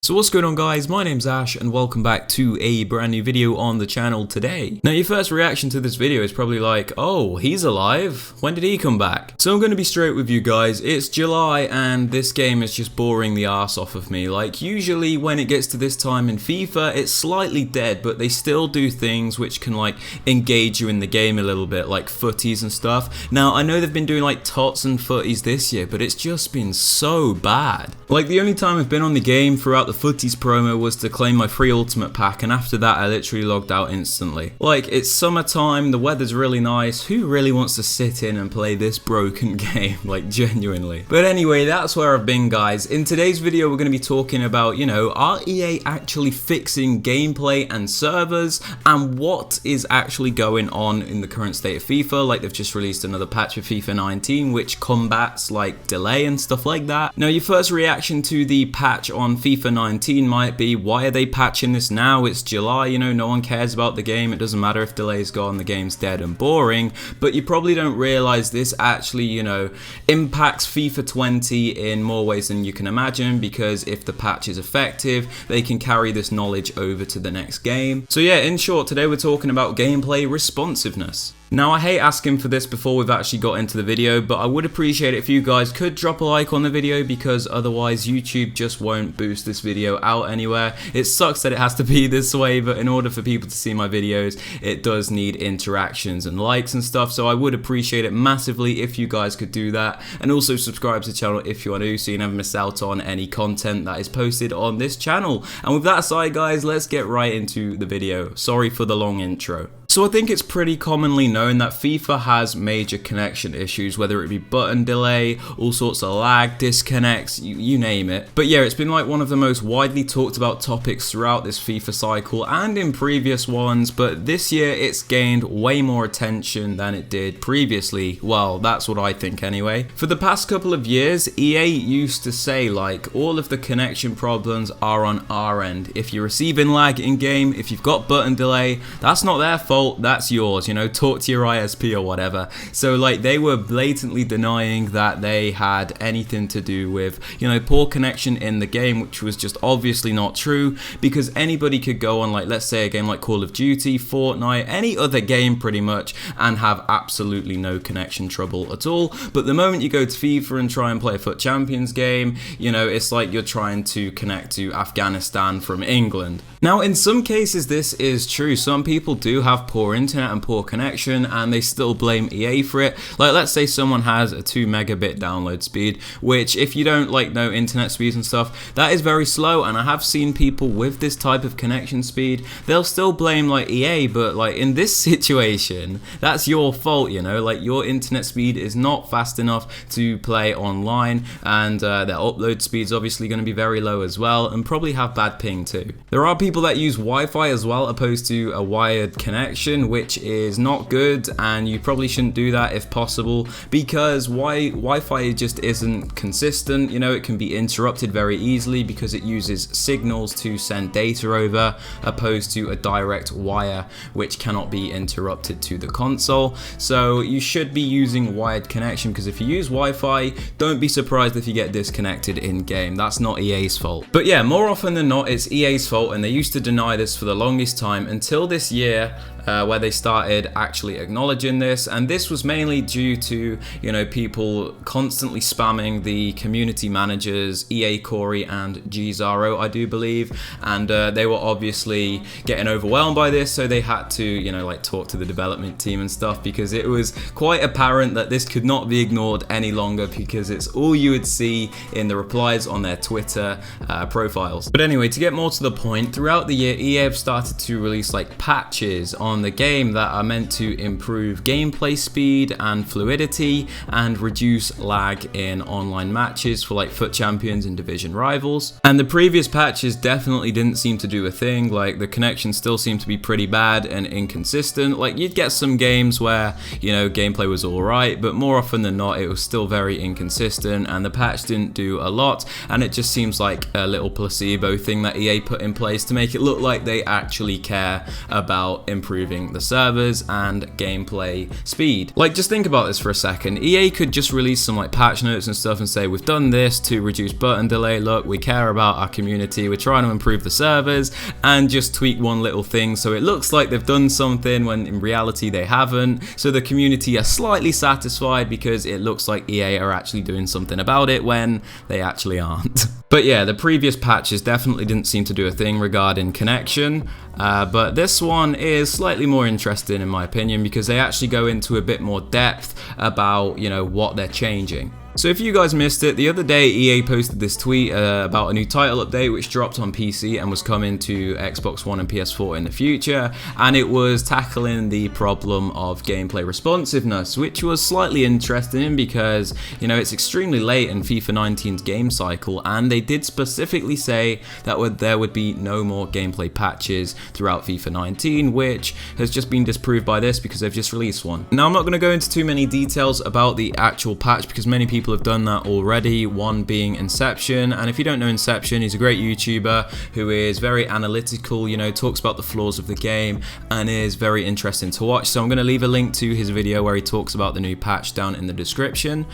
So what's going on, guys? My name's Ash and welcome back to a brand new video on the channel today. Now your first reaction to this video is probably like, oh, he's alive? When did he come back? So I'm going to be straight with you guys. It's July and this game is just boring the arse off of me. Like usually when it gets to this time in FIFA, it's slightly dead, but they still do things which can like engage you in the game a little bit, like footies and stuff. Now I know they've been doing like tots and footies this year, but it's just been so bad. Like the only time I've been on the game throughout the footies promo was to claim my free ultimate pack, and after that I literally logged out instantly. Like, it's summertime, the weather's really nice, who really wants to sit in and play this broken game, like genuinely. But anyway, that's where I've been, guys. In today's video we're going to be talking about, you know, are EA actually fixing gameplay and servers, and what is actually going on in the current state of FIFA. Like, they've just released another patch of FIFA 19 which combats like delay and stuff like that. Now your first reaction to the patch on FIFA 19 might be, why are they patching this now? It's July, you know, no one cares about the game. It doesn't matter if delay's gone, the game's dead and boring. But you probably don't realize this actually, you know, impacts FIFA 20 in more ways than you can imagine, because if the patch is effective, they can carry this knowledge over to the next game. So yeah, in short, today we're talking about gameplay responsiveness. Now I hate asking for this before we've actually got into the video, but I would appreciate it if you guys could drop a like on the video, because otherwise YouTube just won't boost this video out anywhere. It sucks that it has to be this way, but in order for people to see my videos, it does need interactions and likes and stuff, so I would appreciate it massively if you guys could do that. And also subscribe to the channel if you want to, so you never miss out on any content that is posted on this channel. And with that aside, guys, let's get right into the video. Sorry for the long intro. So I think it's pretty commonly known that FIFA has major connection issues, whether it be button delay, all sorts of lag, disconnects, you name it. But yeah, it's been like one of the most widely talked about topics throughout this FIFA cycle and in previous ones, but this year it's gained way more attention than it did previously. Well, that's what I think anyway. For the past couple of years, EA used to say like, all of the connection problems are on our end. If you're receiving lag in game, if you've got button delay, that's not their fault. That's yours, you know, talk to your ISP or whatever. So like, they were blatantly denying that they had anything to do with, you know, poor connection in the game, which was just obviously not true, because anybody could go on, like, let's say a game like Call of Duty, Fortnite, any other game pretty much, and have absolutely no connection trouble at all. But the moment you go to FIFA and try and play a FUT Champions game, you know, it's like you're trying to connect to Afghanistan from England. Now in some cases this is true. Some people do have poor internet and poor connection and they still blame EA for it. Like, let's say someone has a 2 megabit download speed, which if you don't like know internet speeds and stuff, that is very slow. And I have seen people with this type of connection speed, they'll still blame like EA, but like in this situation, that's your fault, you know, like your internet speed is not fast enough to play online, and their upload speed's obviously going to be very low as well, and probably have bad ping too. There are people that use Wi-Fi as well opposed to a wired connection, which is not good, and you probably shouldn't do that if possible, because Wi-Fi just isn't consistent. You know, it can be interrupted very easily because it uses signals to send data over, opposed to a direct wire which cannot be interrupted to the console. So you should be using wired connection, because if you use Wi-Fi, don't be surprised if you get disconnected in game. That's not EA's fault. But yeah, more often than not it's EA's fault, and they used to deny this for the longest time until this year, where they started actually acknowledging this. And this was mainly due to, you know, people constantly spamming the community managers, EA Corey and Gzaro, I do believe, and they were obviously getting overwhelmed by this, so they had to, you know, like talk to the development team and stuff, because it was quite apparent that this could not be ignored any longer, because it's all you would see in the replies on their Twitter profiles. But anyway, to get more to the point, throughout the year EA have started to release like patches on the game that are meant to improve gameplay speed and fluidity and reduce lag in online matches for like FUT Champions and division rivals. And the previous patches definitely didn't seem to do a thing. Like, the connection still seemed to be pretty bad and inconsistent. Like, you'd get some games where, you know, gameplay was alright, but more often than not it was still very inconsistent, and the patch didn't do a lot, and it just seems like a little placebo thing that EA put in place to make it look like they actually care about improving improving the servers and gameplay speed. Like, just think about this for a second. EA could just release some like patch notes and stuff and say, we've done this to reduce button delay, look, we care about our community, we're trying to improve the servers, and just tweak one little thing so it looks like they've done something when in reality they haven't, so the community are slightly satisfied because it looks like EA are actually doing something about it when they actually aren't. But yeah, the previous patches definitely didn't seem to do a thing regarding connection, but this one is slightly more interesting in my opinion because they actually go into a bit more depth about, you know, what they're changing. So if you guys missed it, the other day EA posted this tweet about a new title update which dropped on PC and was coming to Xbox One and PS4 in the future, and it was tackling the problem of gameplay responsiveness, which was slightly interesting because, you know, it's extremely late in FIFA 19's game cycle, and they did specifically say that there would be no more gameplay patches throughout FIFA 19, which has just been disproved by this because they've just released one. Now I'm not going to go into too many details about the actual patch because many people have done that already, one being Inception. And if you don't know Inception, he's a great YouTuber who is very analytical, you know, talks about the flaws of the game and is very interesting to watch. So I'm going to leave a link to his video where he talks about the new patch down in the description.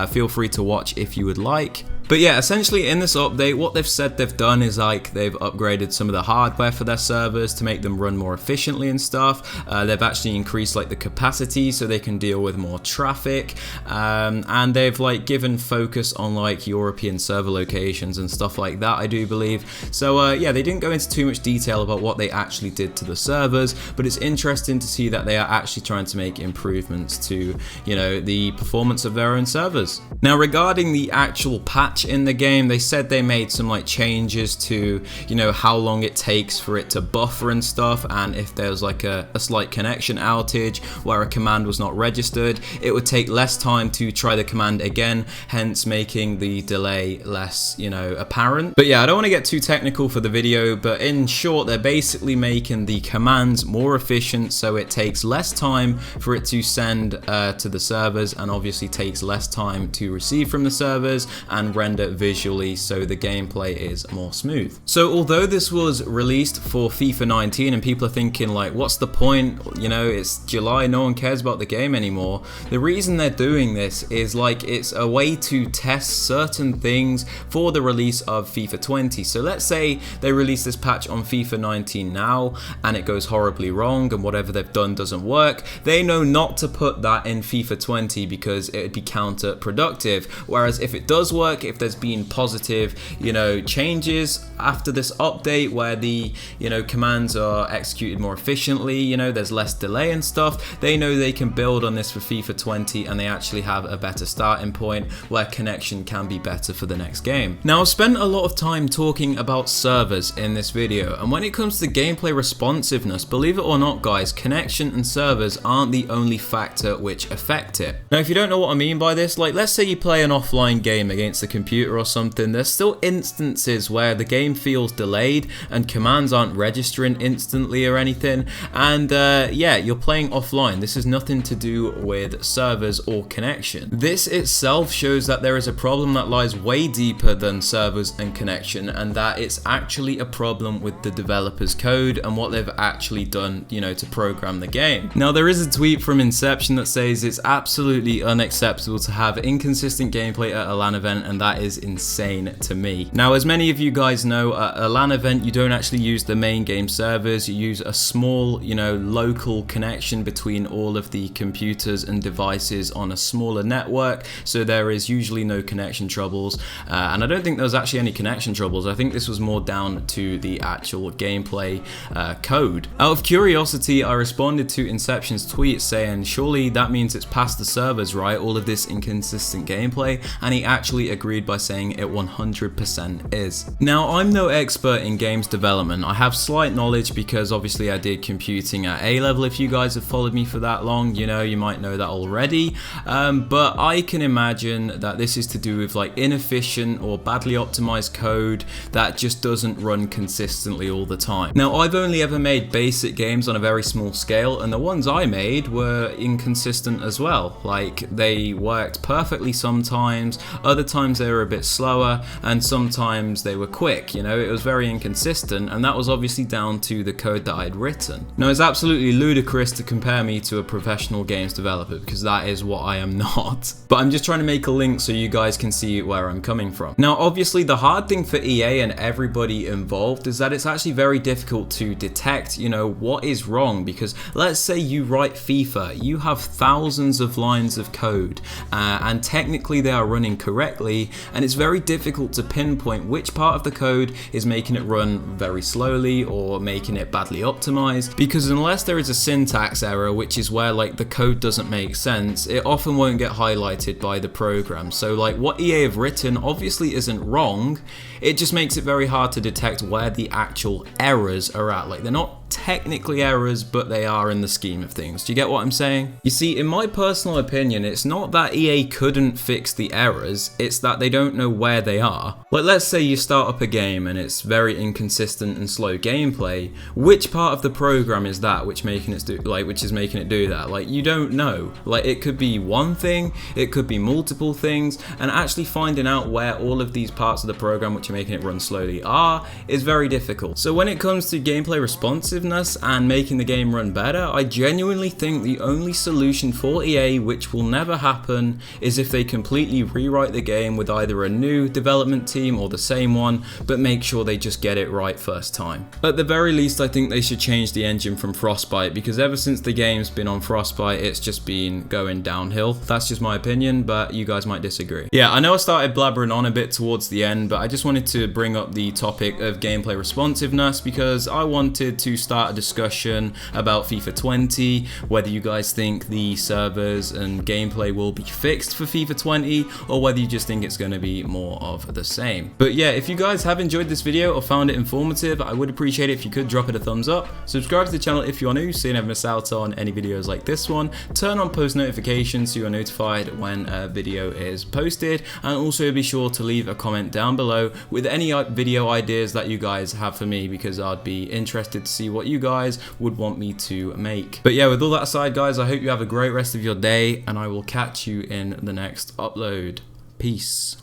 Feel free to watch if you would like. But yeah, essentially in this update, what they've said they've done is like they've upgraded some of the hardware for their servers to make them run more efficiently and stuff. They've actually increased like the capacity so they can deal with more traffic, and they've like given focus on like European server locations and stuff like that, I do believe. So yeah, they didn't go into too much detail about what they actually did to the servers, but it's interesting to see that they are actually trying to make improvements to, you know, the performance of their own servers. Now regarding the actual patch in the game, they said they made some like changes to, you know, how long it takes for it to buffer and stuff, and if there's like a slight connection outage where a command was not registered, it would take less time to try the command again, hence making the delay less, you know, apparent. But yeah, I don't want to get too technical for the video, but in short, they're basically making the commands more efficient so it takes less time for it to send to the servers, and obviously takes less time to receive from the servers and render visually, so the gameplay is more smooth. So although this was released for FIFA 19 and people are thinking like, what's the point, you know, it's July, no one cares about the game anymore, the reason they're doing this is like it's a way to test certain things for the release of FIFA 20. So let's say they release this patch on FIFA 19 now and it goes horribly wrong and whatever they've done doesn't work, they know not to put that in FIFA 20 because it would be counterproductive. Whereas if it does work, if there's been positive, you know, changes after this update where the, you know, commands are executed more efficiently, you know, there's less delay and stuff, they know they can build on this for FIFA 20 and they actually have a better starting point where connection can be better for the next game. Now I've spent a lot of time talking about servers in this video, and when it comes to gameplay responsiveness, believe it or not guys, connection and servers aren't the only factor which affect it. Now if you don't know what I mean by this, like let's say you play an offline game against the computer or something, there's still instances where the game feels delayed and commands aren't registering instantly or anything, and yeah, you're playing offline. This has nothing to do with servers or connection. This itself shows that there is a problem that lies way deeper than servers and connection, and that it's actually a problem with the developer's code and what they've actually done, you know, to program the game. Now there is a tweet from Inception that says it's absolutely unacceptable to have inconsistent gameplay at a LAN event, and that is insane to me. Now as many of you guys know, at a LAN event you don't actually use the main game servers, you use a small, you know, local connection between all of the computers and devices on a smaller network, so there is usually no connection troubles, and I don't think there was actually any connection troubles. I think this was more down to the actual gameplay code. Out of curiosity, I responded to Inception's tweet saying surely that means it's past the servers, right, all of this inconsistent gameplay, and he actually agreed by saying it 100% is. Now I'm no expert in games development, I have slight knowledge because obviously I did computing at A level. If you guys have followed me for that long, you know, you might know that already, but I can imagine that this is to do with like inefficient or badly optimized code that just doesn't run consistently all the time. Now I've only ever made basic games on a very small scale, and the ones I made were inconsistent as well. Like they worked perfectly sometimes, other times they they were a bit slower, and sometimes they were quick. You know, it was very inconsistent, and that was obviously down to the code that I'd written. Now, it's absolutely ludicrous to compare me to a professional games developer, because that is what I am not. But I'm just trying to make a link so you guys can see where I'm coming from. Now, obviously, the hard thing for EA and everybody involved is that it's actually very difficult to detect, you know, what is wrong, because let's say you write FIFA, you have thousands of lines of code, and technically they are running correctly, and it's very difficult to pinpoint which part of the code is making it run very slowly or making it badly optimized, because unless there is a syntax error, which is where like the code doesn't make sense, it often won't get highlighted by the program. So like what EA have written obviously isn't wrong, it just makes it very hard to detect where the actual errors are at. Like, they're not technically errors, but they are in the scheme of things. Do you get what I'm saying? You see, in my personal opinion, it's not that EA couldn't fix the errors, it's that they don't know where they are. Like, let's say you start up a game and it's very inconsistent and slow gameplay. Which part of the program is that which is making it do that? Like, you don't know. Like, it could be one thing, it could be multiple things, and actually finding out where all of these parts of the program which are making it run slowly are is very difficult. So when it comes to gameplay responsiveness and making the game run better, I genuinely think the only solution for EA, which will never happen, is if they completely rewrite the game with either a new development team or the same one, but make sure they just get it right first time. At the very least, I think they should change the engine from Frostbite, because ever since the game's been on Frostbite, it's just been going downhill. That's just my opinion, but you guys might disagree. Yeah, I know I started blabbering on a bit towards the end, but I just wanted to bring up the topic of gameplay responsiveness, because I wanted to start a discussion about FIFA 20, whether you guys think the servers and gameplay will be fixed for FIFA 20, or whether you just think it's going to be more of the same. But yeah, if you guys have enjoyed this video or found it informative, I would appreciate it if you could drop it a thumbs up, subscribe to the channel if you are new so you never miss out on any videos like this one, turn on post notifications so you are notified when a video is posted, and also be sure to leave a comment down below with any video ideas that you guys have for me, because I'd be interested to see what you guys would want me to make. But yeah, with all that aside, guys, I hope you have a great rest of your day, and I will catch you in the next upload. Peace.